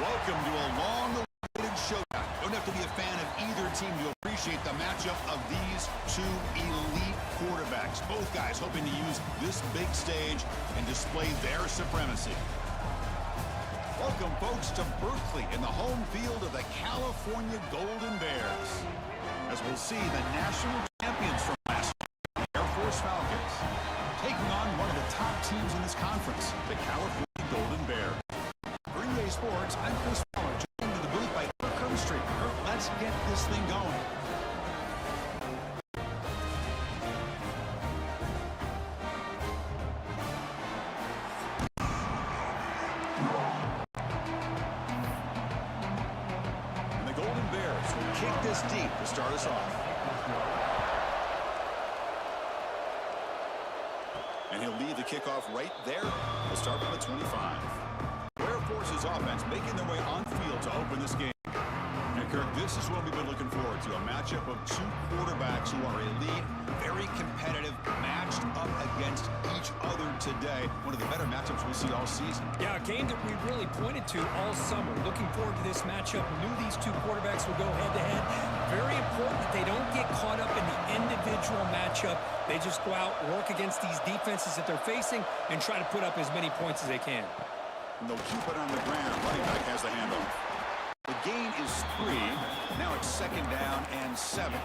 Welcome to a long-awaited showdown. Don't have to be a fan of either team to appreciate the matchup of these two elite quarterbacks. Both guys hoping to use this big stage and display their supremacy. Welcome, folks, to Berkeley in the home field of the California Golden Bears. As we'll see, the national champions from last year, the Air Force Falcons, taking on one of the top teams in this conference, the California Golden Bears. For EA Sports, I'm Chris Fowler, joined to the booth by Kirk Street. Kirk, let's get this thing going. And the Golden Bears will kick this deep to start us off. And he'll lead the kickoff right there. We'll start from the 25. Air Force's offense making their way on field to open this game. And Kirk, this is what we've been looking forward to, a matchup of two quarterbacks who are elite, very competitive, matched up against each other today. One of the better matchups we'll see all season. Yeah, a game that we really pointed to all summer. Looking forward to this matchup. Knew these two quarterbacks would go head-to-head. Very important that they don't get caught up in the individual matchup. They just go out, work against these defenses that they're facing, and try to put up as many points as they can. And they'll keep it on the ground. Running back has the handoff. The gain is 3. Now it's 2nd down and 7.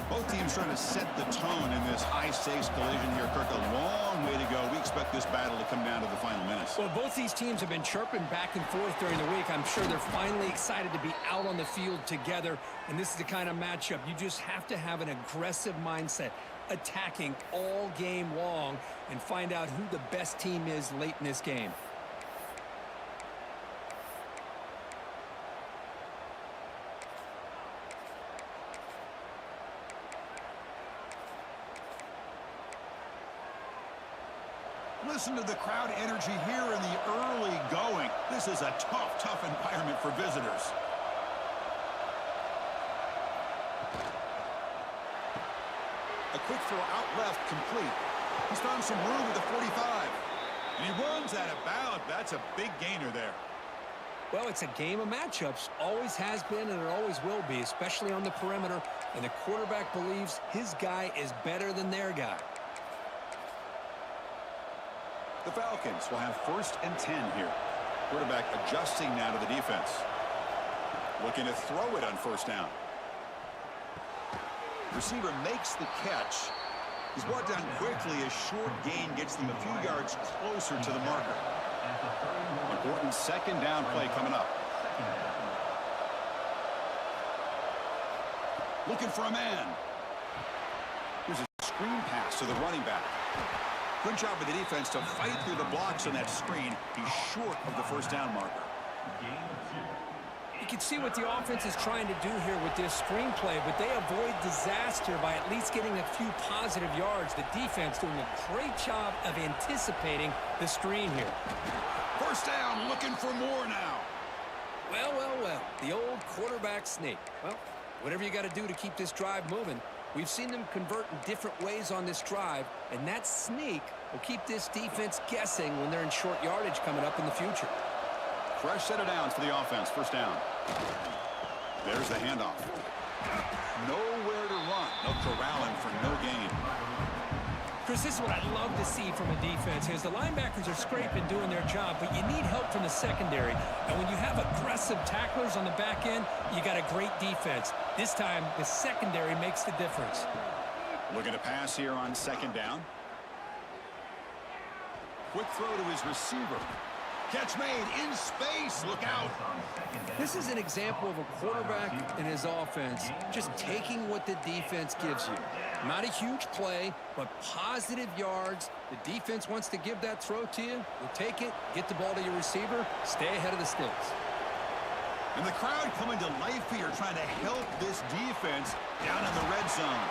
Both teams trying to set the tone in this high-stakes collision here. Kirk, a long way to go. We expect this battle to come down to the final minutes. Well, both these teams have been chirping back and forth during the week. I'm sure they're finally excited to be out on the field together. And this is the kind of matchup you just have to have an aggressive mindset, attacking all game long, and find out who the best team is late in this game. Listen to the crowd energy here in the early going. This is a tough environment for visitors. A quick throw out left, complete. He's found some room at the 45. And he runs out of bounds. That's a big gainer there. Well, it's a game of matchups. Always has been and it always will be, especially on the perimeter. And the quarterback believes his guy is better than their guy. The Falcons will have 1st and 10 here. Quarterback adjusting now to the defense. Looking to throw it on 1st down. Receiver makes the catch. He's brought down quickly. A short gain gets them a few yards closer to the marker. Important 2nd down play coming up. Looking for a man. Here's a screen pass to the running back. Good job of the defense to fight through the blocks on that screen. He's short of the 1st down marker. You can see what the offense is trying to do here with this screenplay, but they avoid disaster by at least getting a few positive yards. The defense doing a great job of anticipating the screen here. 1st down, looking for more now. Well. The old quarterback sneak. Well, Whatever you got to do to keep this drive moving. We've seen them convert in different ways on this drive, and that sneak will keep this defense guessing when they're in short yardage coming up in the future. Fresh set of downs for the offense. First down. There's the handoff. Nowhere to run. No corralling for no gain. Chris, this is what I love to see from a defense is the linebackers are scraping, doing their job, but you need help from the secondary. And when you have aggressive tacklers on the back end, you got a great defense. This time, the secondary makes the difference. Looking to pass here on second down. Quick throw to his receiver. Catch made in space. Look out. This is an example of a quarterback and his offense just taking what the defense gives you. Not a huge play, but positive yards. The defense wants to give that throw to you. You take it, get the ball to your receiver, stay ahead of the sticks. And the crowd coming to life here, trying to help this defense down in the red zone.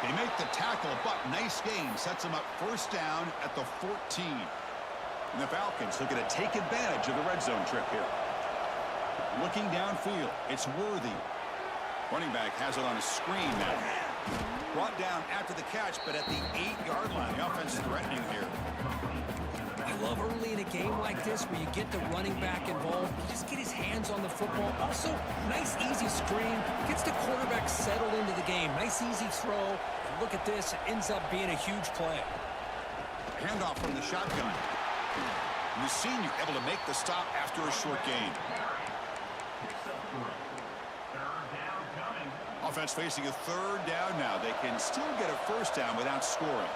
They make the tackle, but nice gain. Sets them up first down at the 14. And the Falcons looking to take advantage of the red zone trip here. Looking downfield, it's Worthy. Running back has it on a screen now. Brought down after the catch, but at the 8-yard line. The offense is threatening here. I love early in a game like this where you get the running back involved. Just get his hands on the football. Also, nice, easy screen. Gets the quarterback settled into the game. Nice, easy throw. And look at this. It ends up being a huge play. Handoff from the shotgun. And the senior able to make the stop after a short gain. Offense facing a third down now. They can still get a first down without scoring.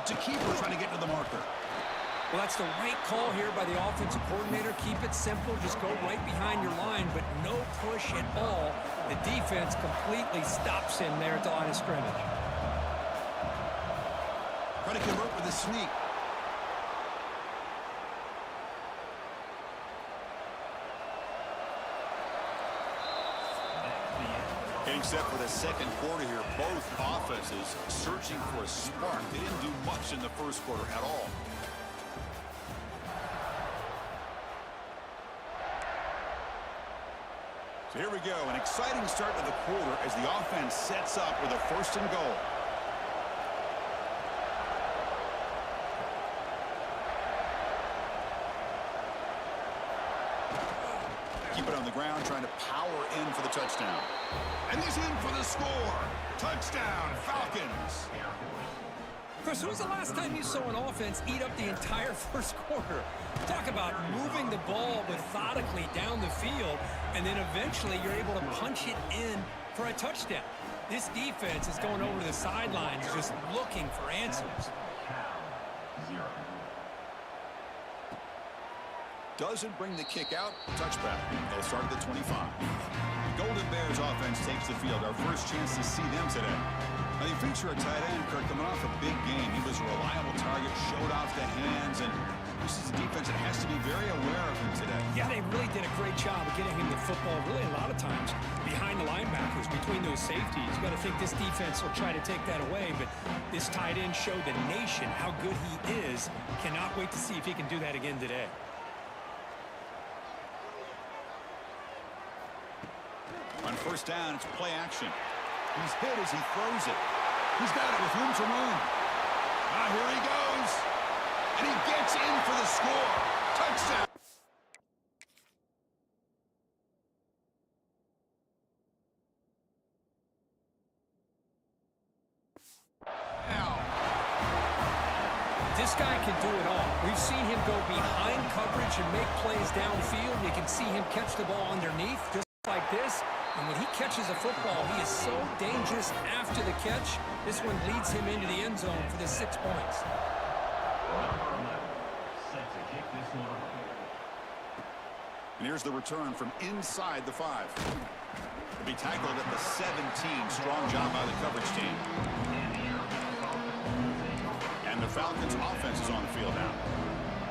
It's a keeper trying to get to the marker. Well, that's the right call here by the offensive coordinator. Keep it simple. Just go right behind your line, but no push at all. The defense completely stops him there at the line of scrimmage. Trying to convert with a sneak. Getting set for the second quarter here. Both offenses searching for a spark. They didn't do much in the first quarter at all. So here we go. An exciting start to the quarter as the offense sets up with a first and goal. Keep it on the ground, trying to power in for the touchdown. And he's in for the score. Touchdown, Falcons. Chris, when was the last time you saw an offense eat up the entire first quarter? Talk about moving the ball methodically down the field, and then eventually you're able to punch it in for a touchdown. This defense is going over to the sidelines just looking for answers. Doesn't bring the kick out. Touchback. They'll start at the 25. The Golden Bears offense takes the field. Our first chance to see them today. Now, they feature a tight end, Kirk, coming off a big game. He was a reliable target, showed off the hands, and this is a defense that has to be very aware of him today. Yeah, they really did a great job of getting him the football, really a lot of times behind the linebackers, between those safeties. You got to think this defense will try to take that away, but this tight end showed the nation how good he is. Cannot wait to see if he can do that again today. On first down, it's play action. He's hit as he throws it. He's got it with room to run. Ah, here he goes. And he gets in for the score. Touchdown. Now. This guy can do it all. We've seen him go behind coverage and make plays downfield. You can see him catch the ball underneath just like this. And when he catches a football, he is so dangerous after the catch. This one leads him into the end zone for the 6 points. And here's the return from inside the 5. He'll be tackled at the 17. Strong job by the coverage team. And the Falcons offense is on the field now.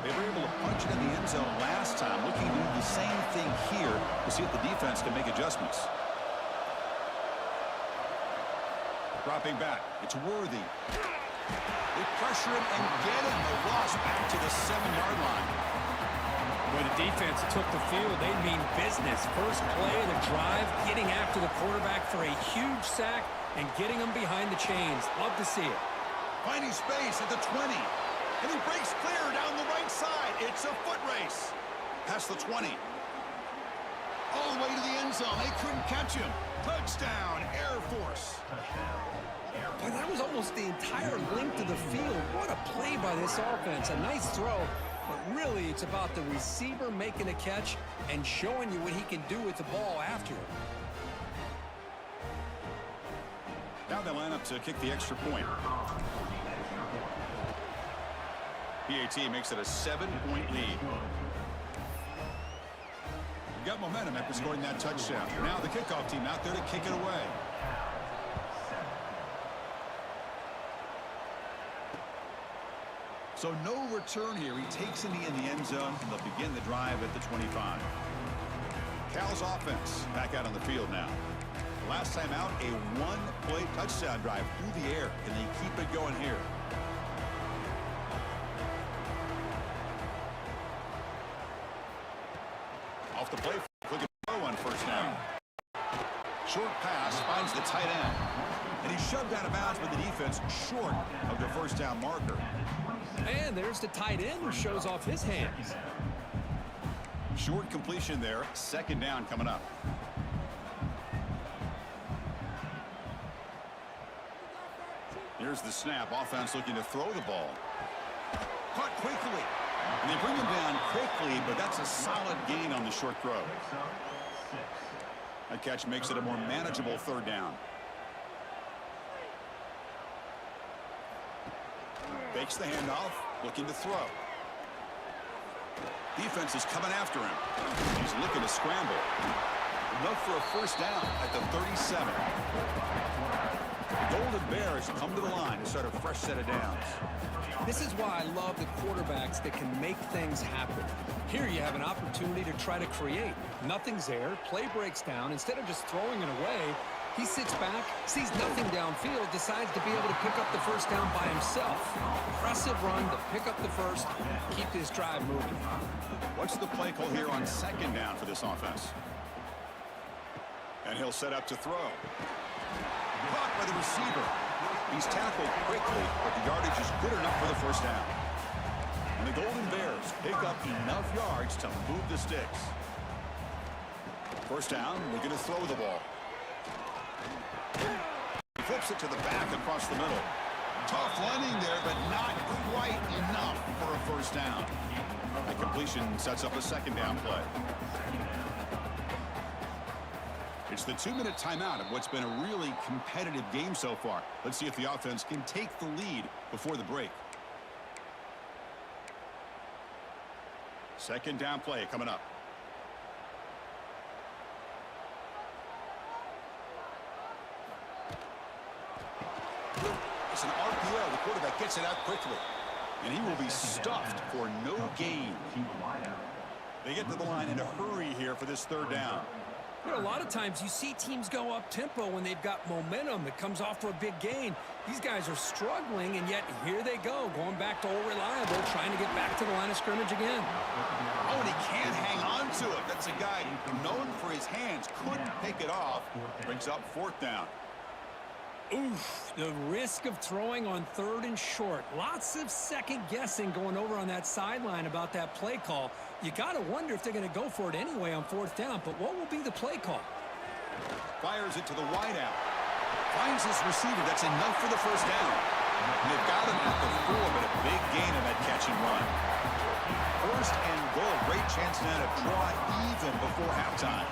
They were able to punch it in the end zone last time. Looking to do the same thing here to see if the defense can make adjustments. Dropping back. It's Worthy. They pressure him and get him. The loss back to the 7-yard line. Boy, the defense took the field. They mean business. First play of the drive, getting after the quarterback for a huge sack and getting him behind the chains. Love to see it. Finding space at the 20. And he breaks clear down the right side. It's a foot race. Past the 20. All the way to the end zone. They couldn't catch him. Touchdown, Air Force. Boy, that was almost the entire length of the field. What a play by this offense. A nice throw, but really it's about the receiver making a catch and showing you what he can do with the ball after it. Now they line up to kick the extra point. PAT makes it a 7-point lead. Got momentum after scoring that touchdown. Now the kickoff team out there to kick it away. So no return here. He takes it in the end zone, and they'll begin the drive at the 25. Cal's offense back out on the field now. Last time out, a one-play touchdown drive through the air. Can they keep it going here? Off the play, look at throw on first down. Short pass finds the tight end. And he's shoved out of bounds with the defense short of the first down marker. And there's the tight end who shows off his hands. Short completion there. Second down coming up. Here's the snap. Offense looking to throw the ball. Caught quickly. And they bring him down quickly, but that's a solid gain on the short throw. That catch makes it a more manageable third down. Fakes the handoff, looking to throw. Defense is coming after him. He's looking to scramble. Enough for a first down at the 37. The Golden Bears come to the line to start a fresh set of downs. This is why I love the quarterbacks that can make things happen. Here you have an opportunity to try to create. Nothing's there. Play breaks down. Instead of just throwing it away, he sits back, sees nothing downfield, decides to be able to pick up the first down by himself. Impressive run to pick up the first, keep this drive moving. What's the play call here on second down for this offense? And he'll set up to throw. Caught by the receiver. He's tackled quickly, but the yardage is good enough for the first down. And the Golden Bears pick up enough yards to move the sticks. First down, they're going to throw the ball. He flips it to the back across the middle. Tough running there, but not quite enough for a first down. That completion sets up a second down play. It's the 2-minute timeout of what's been a really competitive game so far. Let's see if the offense can take the lead before the break. Second down play coming up. It's an RPO. The quarterback gets it out quickly. And he will be stuffed for no gain. They get to the line in a hurry here for this third down. You know, a lot of times you see teams go up-tempo when they've got momentum that comes off for a big gain. These guys are struggling, and yet here they go, going back to old reliable, trying to get back to the line of scrimmage again. Oh, and he can't hang on to it. That's a guy known for his hands. Couldn't pick it off. Brings up fourth down. Oof, the risk of throwing on third and short. Lots of second guessing going over on that sideline about that play call. You got to wonder if they're going to go for it anyway on fourth down, but what will be the play call? Fires it to the wideout. Finds his receiver. That's enough for the first down. And they've got him at the 4, but a big gain on that catch and run. First and goal. Great chance now to draw even before halftime.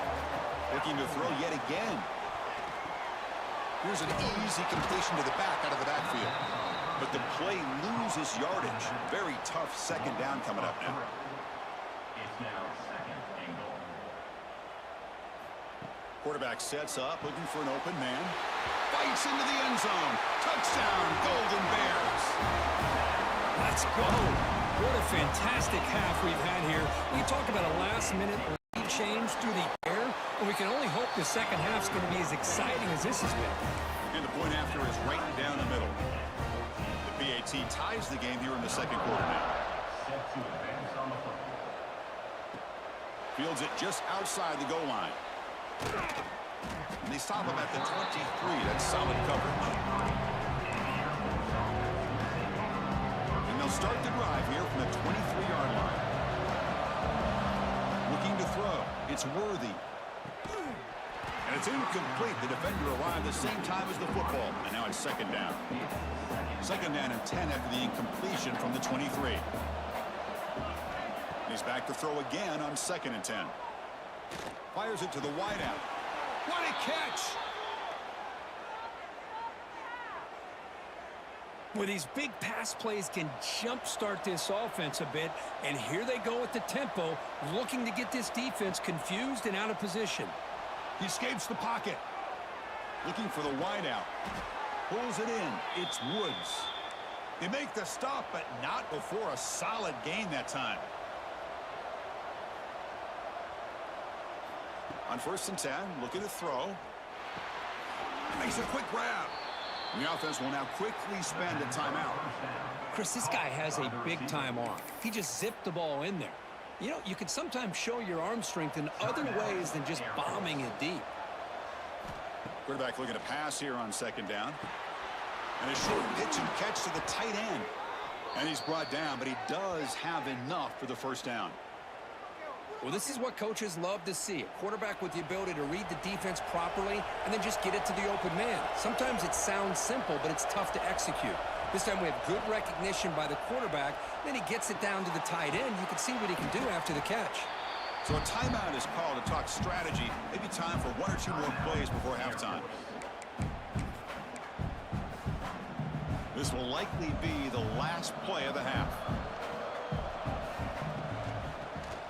Looking to throw yet again. Here's an easy completion to the back out of the backfield. But the play loses yardage. Very tough second down coming up now. Quarterback sets up, looking for an open man. Fights into the end zone. Touchdown, Golden Bears. Let's go. What a fantastic half we've had here. We talk about a last-minute lead change through the air, and we can only hope the second half's going to be as exciting as this has been. And the point after is right down the middle. The PAT ties the game here in the second quarter now. Fields it just outside the goal line. And they stop him at the 23. That's solid coverage. And they'll start the drive here from the 23-yard line. Looking to throw. It's Worthy. And it's incomplete. The defender arrived the same time as the football. And now it's second down. Second down and 10 after the incompletion from the 23. He's back to throw again on second and 10. Fires it to the wideout. What a catch! Well, these big pass plays can jumpstart this offense a bit, and here they go at the tempo, looking to get this defense confused and out of position. He escapes the pocket. Looking for the wideout. Pulls it in. It's Woods. They make the stop, but not before a solid gain that time. On first and 10, looking to throw. Makes a quick grab. And the offense will now quickly spend a timeout. Chris, this guy has a big-time arm. He just zipped the ball in there. You know, you can sometimes show your arm strength in other ways than just bombing it deep. Quarterback looking to pass here on second down. And a short pitch and catch to the tight end. And he's brought down, but he does have enough for the first down. Well, this is what coaches love to see. A quarterback with the ability to read the defense properly and then just get it to the open man. Sometimes it sounds simple, but it's tough to execute. This time we have good recognition by the quarterback. Then he gets it down to the tight end. You can see what he can do after the catch. So a timeout is called to talk strategy. Maybe time for one or two more plays before halftime. This will likely be the last play of the half.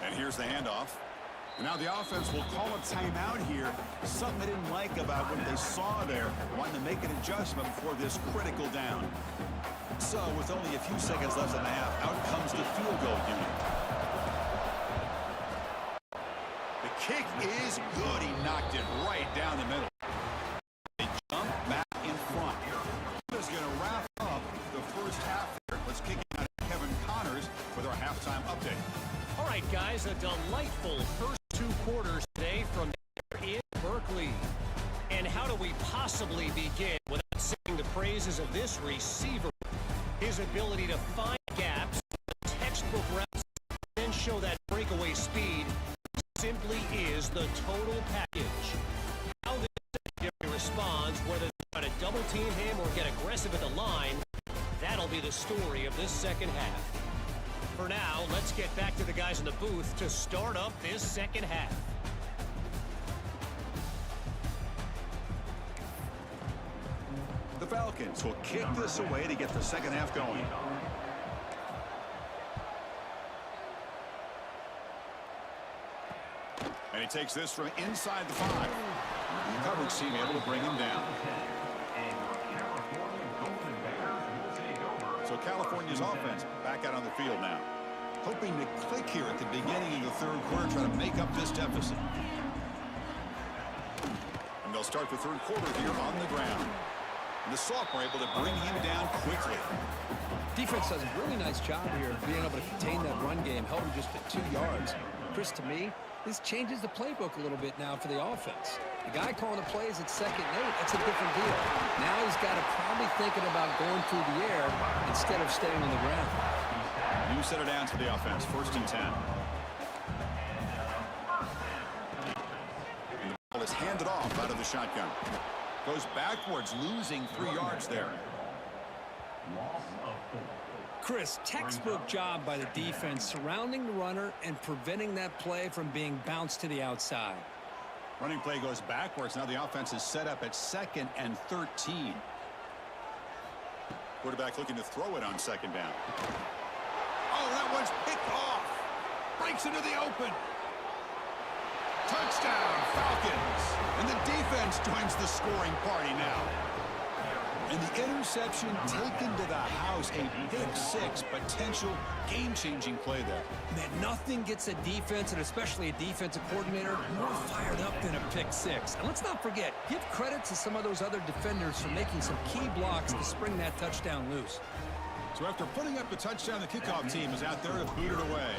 And here's the handoff. And now the offense will call a timeout here. Something they didn't like about what they saw there. Wanting to make an adjustment before this critical down. So with only a few seconds left in the half, out comes the field goal unit. The kick is good. He knocked it right down the middle. They jump back in front. Is going to wrap up the first half here. Let's kick it out of Kevin Connors with our halftime update. All right, guys, a delightful first two quarters today from here in Berkeley. And how do we possibly begin without singing the praises of this receiver? His ability to find gaps, textbook routes, and show that breakaway speed simply is the total package. How this secondary responds, whether they try to double team him or get aggressive at the line, that'll be the story of this second half. For now, let's get back to the guys in the booth to start up this second half. The Falcons will kick this away to get the second half going. And he takes this from inside the 5. The coverage team able to bring him down. So California's offense back out on the field now. Hoping to click here at the beginning of the third quarter, trying to make up this deficit. And they'll start the third quarter here on the ground. And the sophomore able to bring him down quickly. Defense does a really nice job here of being able to contain that run game, held him just at 2 yards. Chris, to me, this changes the playbook a little bit now for the offense. The guy calling the plays at 2nd and 8, that's a different deal. Now he's got to probably thinking about going through the air instead of staying on the ground. New set of downs for the offense, 1st and 10. And the ball is handed off out of the shotgun. Goes backwards, losing 3 yards there. Chris, textbook job by the defense surrounding the runner and preventing that play from being bounced to the outside. Running play goes backwards. Now the offense is set up at 2nd and 13. Quarterback looking to throw it on second down. Oh, that one's picked off. Breaks into the open. Touchdown, Falcons. And the defense joins the scoring party now. And the interception taken to the house. A pick 6, potential game-changing play there. Man, nothing gets a defense, and especially a defensive coordinator, more fired up than a pick 6. And let's not forget, give credit to some of those other defenders for making some key blocks to spring that touchdown loose. So after putting up the touchdown, the kickoff team is out there to boot it away.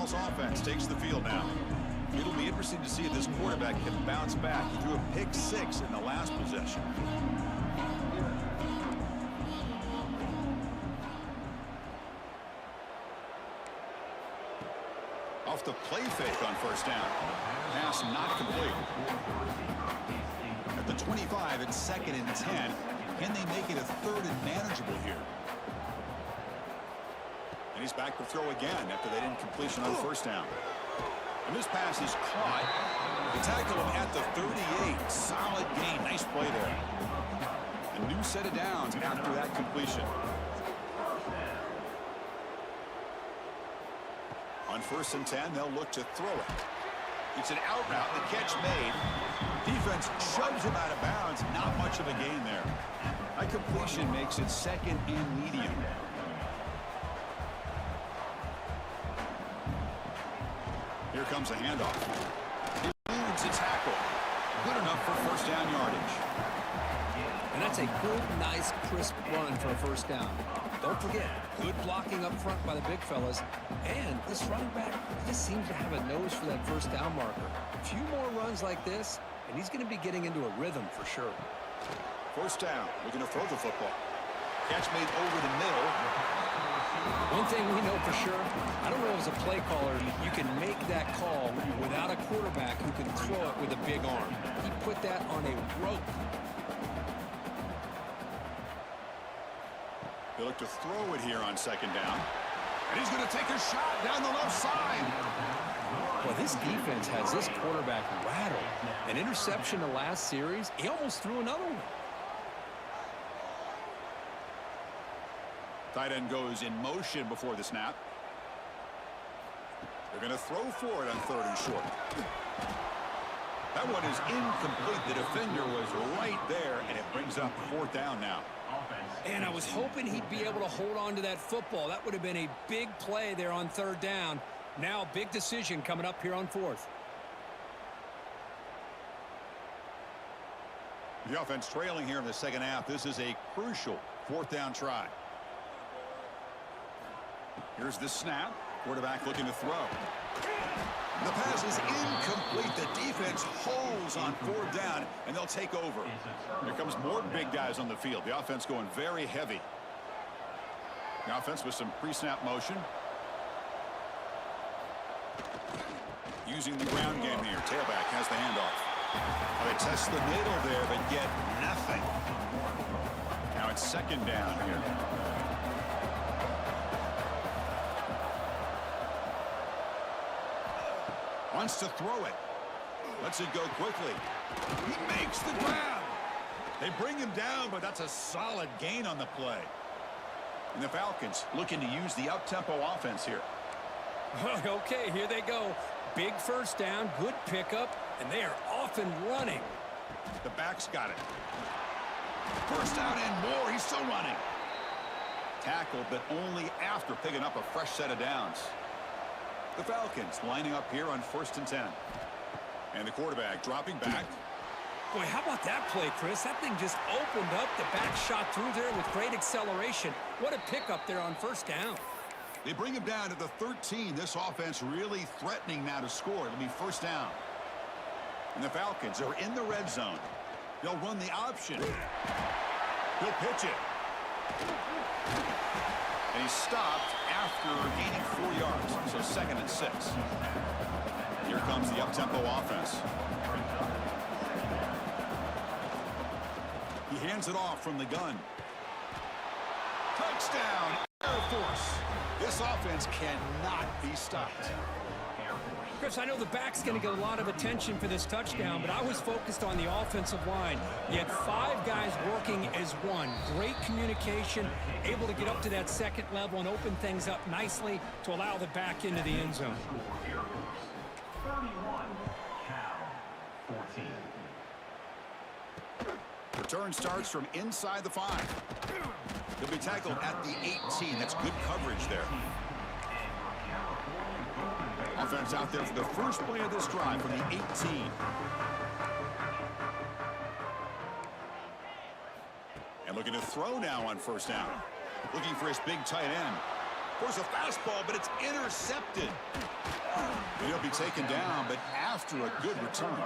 Bills offense takes the field now. It'll be interesting to see if this quarterback can bounce back. He threw a pick-6 in the last possession. Off the play fake on first down. Pass not complete. At the 25, it's 2nd and 10. Can they make it a 3rd and manageable here? And he's back to throw again after that incompletion on first down. And this pass is caught. They tackle him at the 38. Solid gain. Nice play there. A new set of downs after that completion. On 1st and 10, they'll look to throw it. It's an out route. The catch made. Defense shoves him out of bounds. Not much of a gain there. A completion makes it 2nd and medium. Here comes a handoff. Eludes a tackle. Good enough for first down yardage. And that's a good, nice, crisp run for a first down. Don't forget, good blocking up front by the big fellas. And this running back just seems to have a nose for that first down marker. A few more runs like this, and he's going to be getting into a rhythm for sure. First down. Looking to throw the football. Catch made over the middle. One thing we know for sure, I don't know as a play caller, you can make that call without a quarterback who can throw it with a big arm. He put that on a rope. They look to throw it here on 2nd down. And he's going to take a shot down the left side. Well, this defense has this quarterback rattled. An interception the last series, he almost threw another one. Tight end goes in motion before the snap. They're going to throw for it on 3rd and short. That one is incomplete. The defender was right there, and it brings up 4th down now. And I was hoping he'd be able to hold on to that football. That would have been a big play there on 3rd down. Now, big decision coming up here on 4th. The offense trailing here in the 2nd half. This is a crucial 4th down try. Here's the snap. Quarterback looking to throw. The pass is incomplete. The defense holds on 4th down, and they'll take over. Here comes more big guys on the field. The offense going very heavy. The offense with some pre-snap motion. Using the ground game here. Tailback has the handoff. They test the middle there, but get nothing. Now it's 2nd down here. Wants to throw it. Lets it go quickly. He makes the grab. They bring him down, but that's a solid gain on the play. And the Falcons looking to use the up-tempo offense here. Okay, here they go. Big first down, good pickup, and they are off and running. The back's got it. First down and more. He's still running. Tackled, but only after picking up a fresh set of downs. The Falcons lining up here on 1st and 10. And the quarterback dropping back. Boy, how about that play, Chris? That thing just opened up. The back shot through there with great acceleration. What a pickup there on first down. They bring him down to the 13. This offense really threatening now to score. It'll be first down. And the Falcons are in the red zone. They'll run the option. He'll pitch it. And he's stopped after gaining 4 yards. So 2nd and 6. Here comes the up-tempo offense. He hands it off from the gun. Touchdown, Air Force. This offense cannot be stopped. Chris, I know the back's going to get a lot of attention for this touchdown, but I was focused on the offensive line. You had 5 guys working as one. Great communication, able to get up to that 2nd level and open things up nicely to allow the back into the end zone. 31, Cal 14. Return starts from inside the 5. He'll be tackled at the 18. That's good coverage there. Offense out there for the first play of this drive from the 18. And looking to throw now on first down. Looking for his big tight end. There's a fastball, but it's intercepted. He'll be taken down, but after a good return.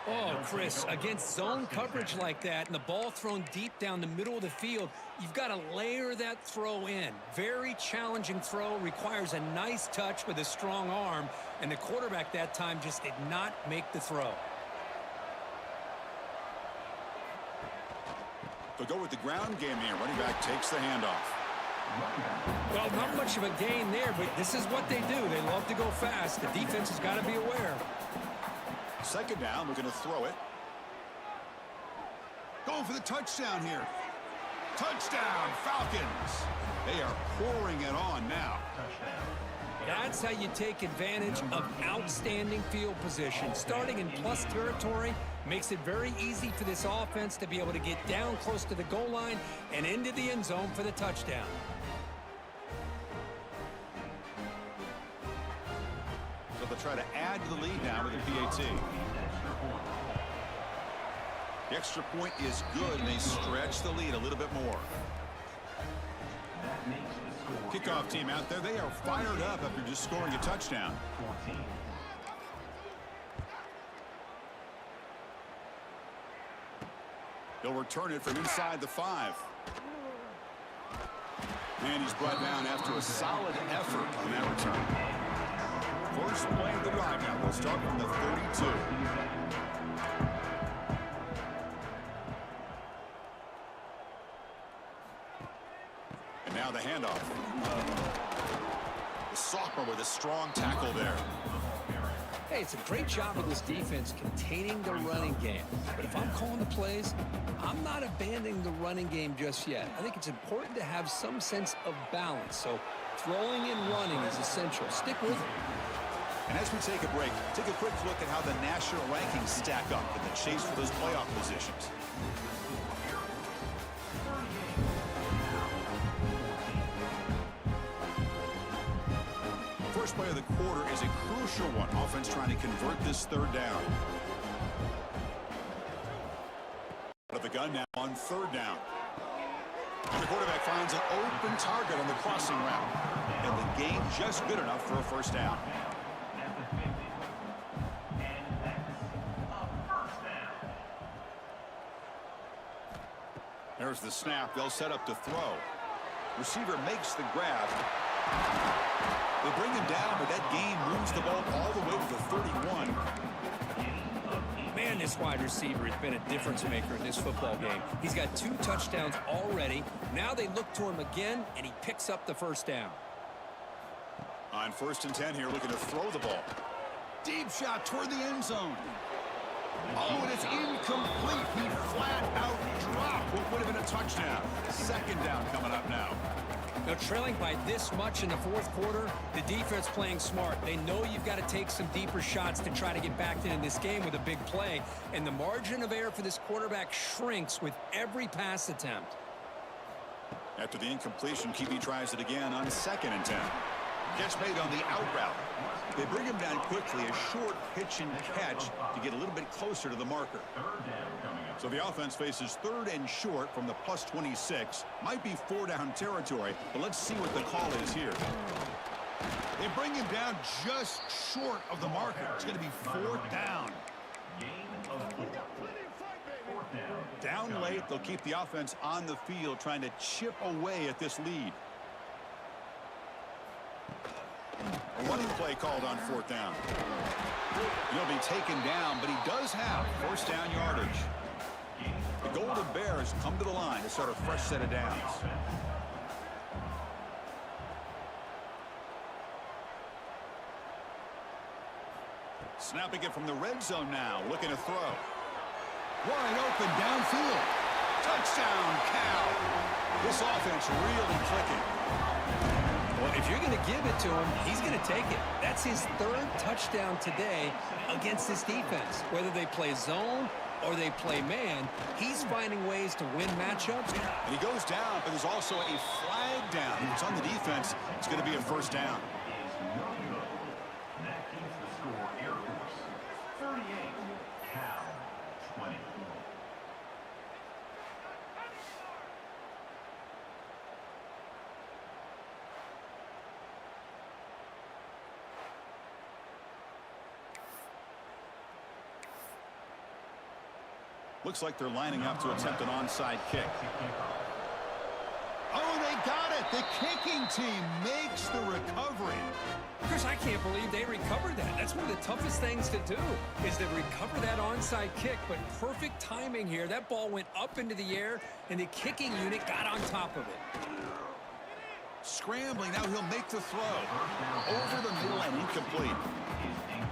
Oh, Chris, against zone coverage like that and the ball thrown deep down the middle of the field, you've got to layer that throw in. Very challenging throw, requires a nice touch with a strong arm, and the quarterback that time just did not make the throw. They'll go with the ground game here. Running back takes the handoff. Well, not much of a gain there, but this is what they do. They love to go fast. The defense has got to be aware. Second down, we're going to throw it. Going for the touchdown here. Touchdown, Falcons. They are pouring it on now. That's how you take advantage of outstanding field position. Starting in plus territory makes it very easy for this offense to be able to get down close to the goal line and into the end zone for the touchdown. So they'll try to add to the lead now with a PAT. The extra point is good, and they stretch the lead a little bit more. Kickoff team out there, they are fired up after just scoring a touchdown. He'll return it from inside the 5. And he's brought down after a solid effort on that return. First play of the drive now. We'll start from the 32. And now the handoff. The sophomore with a strong tackle there. Hey, it's a great job of this defense containing the running game. But if I'm calling the plays, I'm not abandoning the running game just yet. I think it's important to have some sense of balance. So throwing and running is essential. Stick with it. And as we take a break, take a quick look at how the national rankings stack up in the chase for those playoff positions. First play of the quarter is a crucial one. Offense trying to convert this third down. Out of the gun now on third down. And the quarterback finds an open target on the crossing route. And the gain just good enough for a first down. There's the snap. They'll set up to throw. Receiver makes the grab. They bring him down, but that gain moves the ball all the way to the 31. Man, this wide receiver has been a difference maker in this football game. He's got 2 touchdowns already. Now they look to him again, and he picks up the first down. On 1st and 10 here, looking to throw the ball. Deep shot toward the end zone. Oh, and it's incomplete. He flat out dropped what would have been a touchdown. Second down coming up now. Now, trailing by this much in the fourth quarter, the defense playing smart. They know you've got to take some deeper shots to try to get back into this game with a big play. And the margin of error for this quarterback shrinks with every pass attempt. After the incompletion, QB tries it again on 2nd and 10. Catch made on the out route. They bring him down quickly, a short pitch and catch to get a little bit closer to the marker. So the offense faces 3rd and short from the plus 26. Might be 4-down territory, but let's see what the call is here. They bring him down just short of the marker. It's going to be 4th down. Down late, they'll keep the offense on the field trying to chip away at this lead. A running play called on 4th down. He'll be taken down, but he does have 1st down yardage. The Golden Bears come to the line to start a fresh set of downs. Snapping it from the red zone now, looking to throw. Wide open downfield. Touchdown, Cal. This offense really clicking. Well, if you're going to give it to him, he's going to take it. That's his 3rd touchdown today against this defense. Whether they play zone or they play man, he's finding ways to win matchups. And he goes down, but there's also a flag down. If it's on the defense, it's going to be a 1st down. That keeps the score Air Force 38, Cal 20. Looks like they're lining up to attempt an onside kick. Oh, they got it. The kicking team makes the recovery. Chris, I can't believe they recovered that. That's one of the toughest things to do, is to recover that onside kick. But perfect timing here. That ball went up into the air, and the kicking unit got on top of it. Scrambling, now he'll make the throw. Over the middle and incomplete.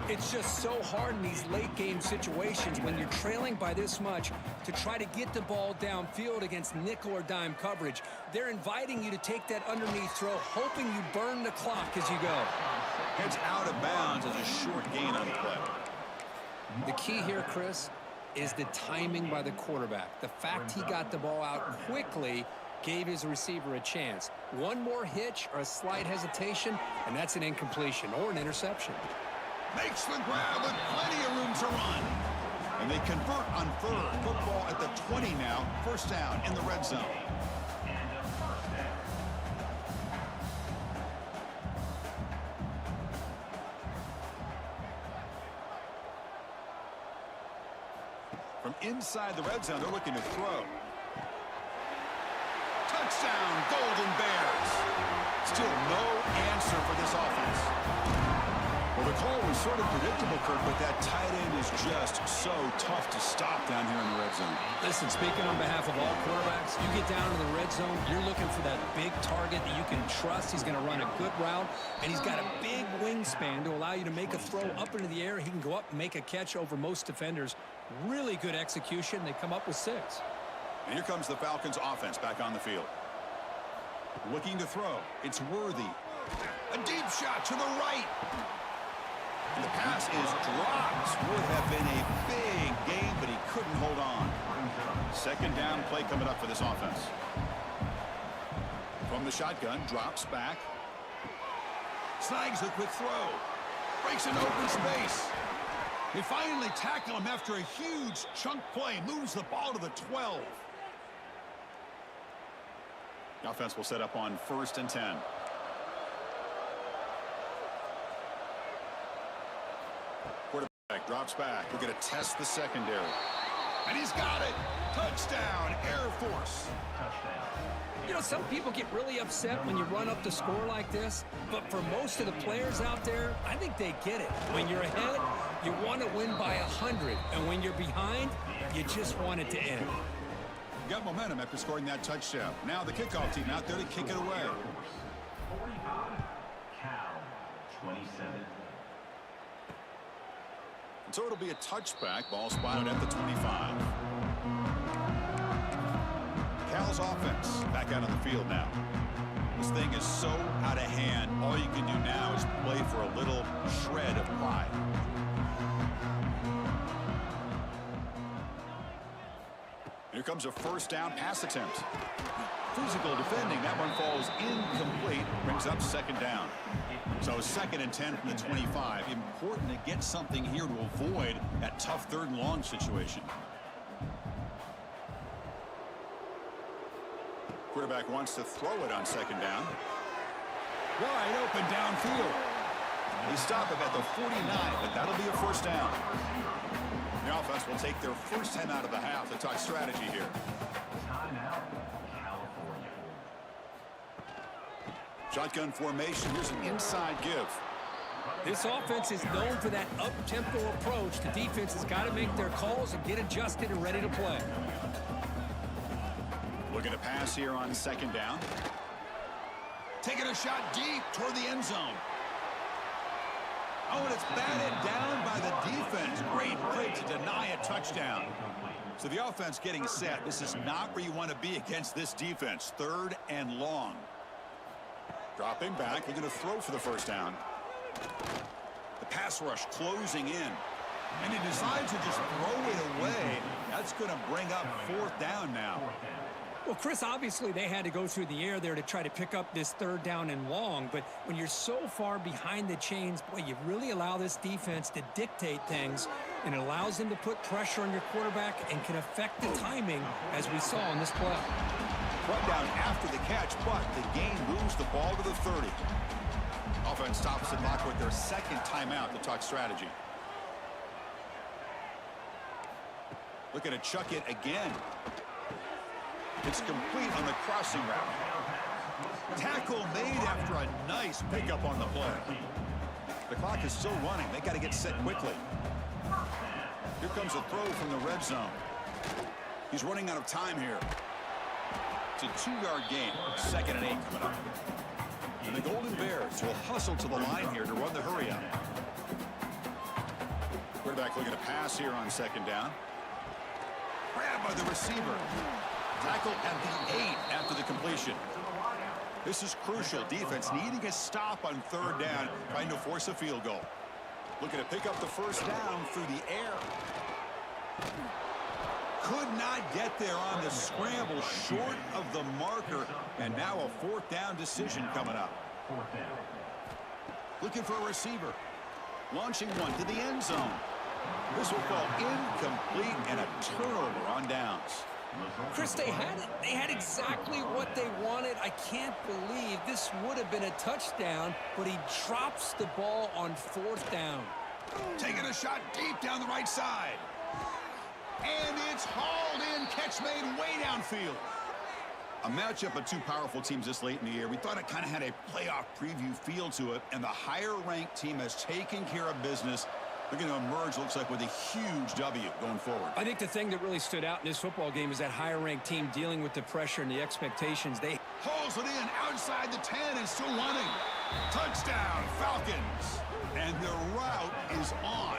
It's just so hard in these late-game situations when you're trailing by this much to try to get the ball downfield against nickel or dime coverage. They're inviting you to take that underneath throw, hoping you burn the clock as you go. Heads out of bounds as a short gain on the play. The key here, Chris, is the timing by the quarterback. The fact he got the ball out quickly gave his receiver a chance. One more hitch or a slight hesitation, and that's an incompletion or an interception. Makes the grab with plenty of room to run. And they convert on third. Football at the 20 now. First down in the red zone. From inside the red zone, they're looking to throw. Touchdown, Golden Bears. Still no answer for this offense. Well, the call was sort of predictable, Kirk, but that tight end is just so tough to stop down here in the red zone. Listen, speaking on behalf of all quarterbacks, you get down to the red zone, you're looking for that big target that you can trust. He's going to run a good route, and he's got a big wingspan to allow you to make a throw up into the air. He can go up and make a catch over most defenders. Really good execution. They come up with 6. And here comes the Falcons offense back on the field. Looking to throw. It's Worthy. A deep shot to the right. And the pass is dropped. Would have been a big game, but he couldn't hold on. Second down play coming up for this offense. From the shotgun, drops back. Snags a quick throw. Breaks an open space. They finally tackle him after a huge chunk play. Moves the ball to the 12. The offense will set up on 1st and 10. Quarterback drops back. We're going to test the secondary. And he's got it. Touchdown, Air Force. You know, some people get really upset when you run up the score like this, but for most of the players out there, I think they get it. When you're ahead, you want to win by 100, and when you're behind, you just want it to end. Got momentum after scoring that touchdown. Now the kickoff team out there to kick it away. 45, Cal, 27. And so it'll be a touchback. Ball spotted at the 25. Cal's offense back out on the field now. This thing is so out of hand. All you can do now is play for a little shred of pride. Here comes a first down pass attempt. Physical defending. That one falls incomplete. Brings up second down. So 2nd and 10 from the 25. Important to get something here to avoid that tough 3rd and long situation. Quarterback wants to throw it on 2nd down. Wide open downfield. They stop him at the 49, but that'll be a first down. The offense will take their first 10 out of the half to talk strategy here. Timeout, California. Shotgun formation. Here's an inside give. This offense is known for that up-tempo approach. The defense has got to make their calls and get adjusted and ready to play. Looking to pass here on 2nd down. Taking a shot deep toward the end zone. Oh, and it's batted down by the defense. Great play to deny a touchdown. So the offense getting set. This is not where you want to be against this defense. 3rd and long. Dropping back. Looking to throw for the first down. The pass rush closing in. And he decides to just throw it away. That's going to bring up 4th down now. Well, Chris, obviously they had to go through the air there to try to pick up this 3rd down and long, but when you're so far behind the chains, boy, you really allow this defense to dictate things, and it allows them to put pressure on your quarterback and can affect the timing, as we saw in this play. Brought down after the catch, but the game moves the ball to the 30. Offense stops and lock with their 2nd timeout to talk strategy. Looking to chuck it again. It's complete on the crossing route. Tackle made after a nice pickup on the play. The clock is still running. They got to get set quickly. Here comes a throw from the red zone. He's running out of time here. It's a 2-yard gain. 2nd and 8 coming up. And the Golden Bears will hustle to the line here to run the hurry up. Quarterback looking to pass here on 2nd down. Grabbed by the receiver. Tackle at the 8 after the completion. This is crucial. Defense needing a stop on 3rd down, trying to force a field goal. Looking to pick up the 1st down through the air. Could not get there on the scramble, short of the marker, and now a 4th down decision coming up. Looking for a receiver. Launching one to the end zone. This will fall incomplete and a turnover on downs. Chris, they had exactly what they wanted. I can't believe this would have been a touchdown, but he drops the ball on 4th down. Taking a shot deep down the right side. And it's hauled in, catch made way downfield. A matchup of 2 powerful teams this late in the year. We thought it kind of had a playoff preview feel to it, and the higher-ranked team has taken care of business. They're going to emerge, looks like, with a huge W going forward. I think the thing that really stood out in this football game is that higher-ranked team dealing with the pressure and the expectations. They hauls it in outside the 10 and still running. Touchdown, Falcons. And the route is on.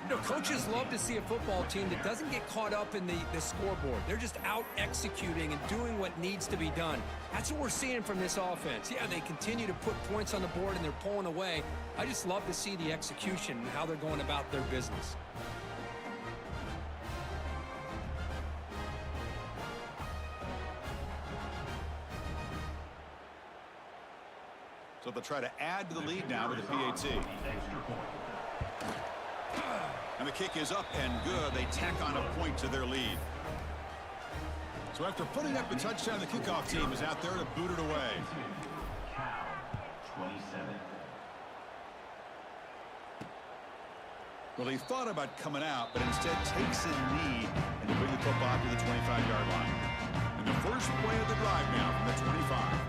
You know, coaches love to see a football team that doesn't get caught up in the scoreboard. They're just out executing and doing what needs to be done. That's what we're seeing from this offense. Yeah, they continue to put points on the board and they're pulling away. I just love to see the execution and how they're going about their business. So they'll try to add to the lead now with the PAT. And the kick is up and good. They tack on a point to their lead. So after putting up a touchdown, the kickoff team is out there to boot it away. Cal, 27. Well, he thought about coming out, but instead takes a knee and bring the football to the 25-yard line. And the first play of the drive now from the 25.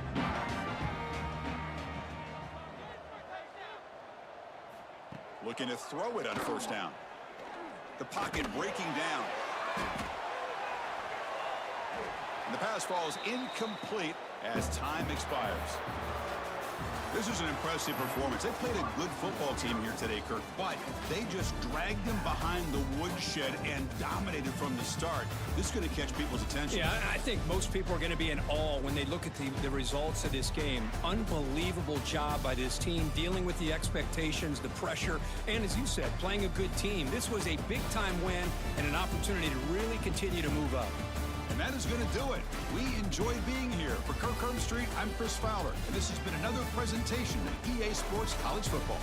Looking to throw it on 1st down. The pocket breaking down. And the pass falls incomplete as time expires. This is an impressive performance. They played a good football team here today, Kirk, but they just dragged them behind the woodshed and dominated from the start. This is going to catch people's attention. Yeah, I think most people are going to be in awe when they look at the results of this game. Unbelievable job by this team, dealing with the expectations, the pressure, and as you said, playing a good team. This was a big-time win and an opportunity to really continue to move up. And that is going to do it. We enjoyed being here. For Kirk Street, I'm Chris Fowler, and this has been another presentation of EA Sports College Football.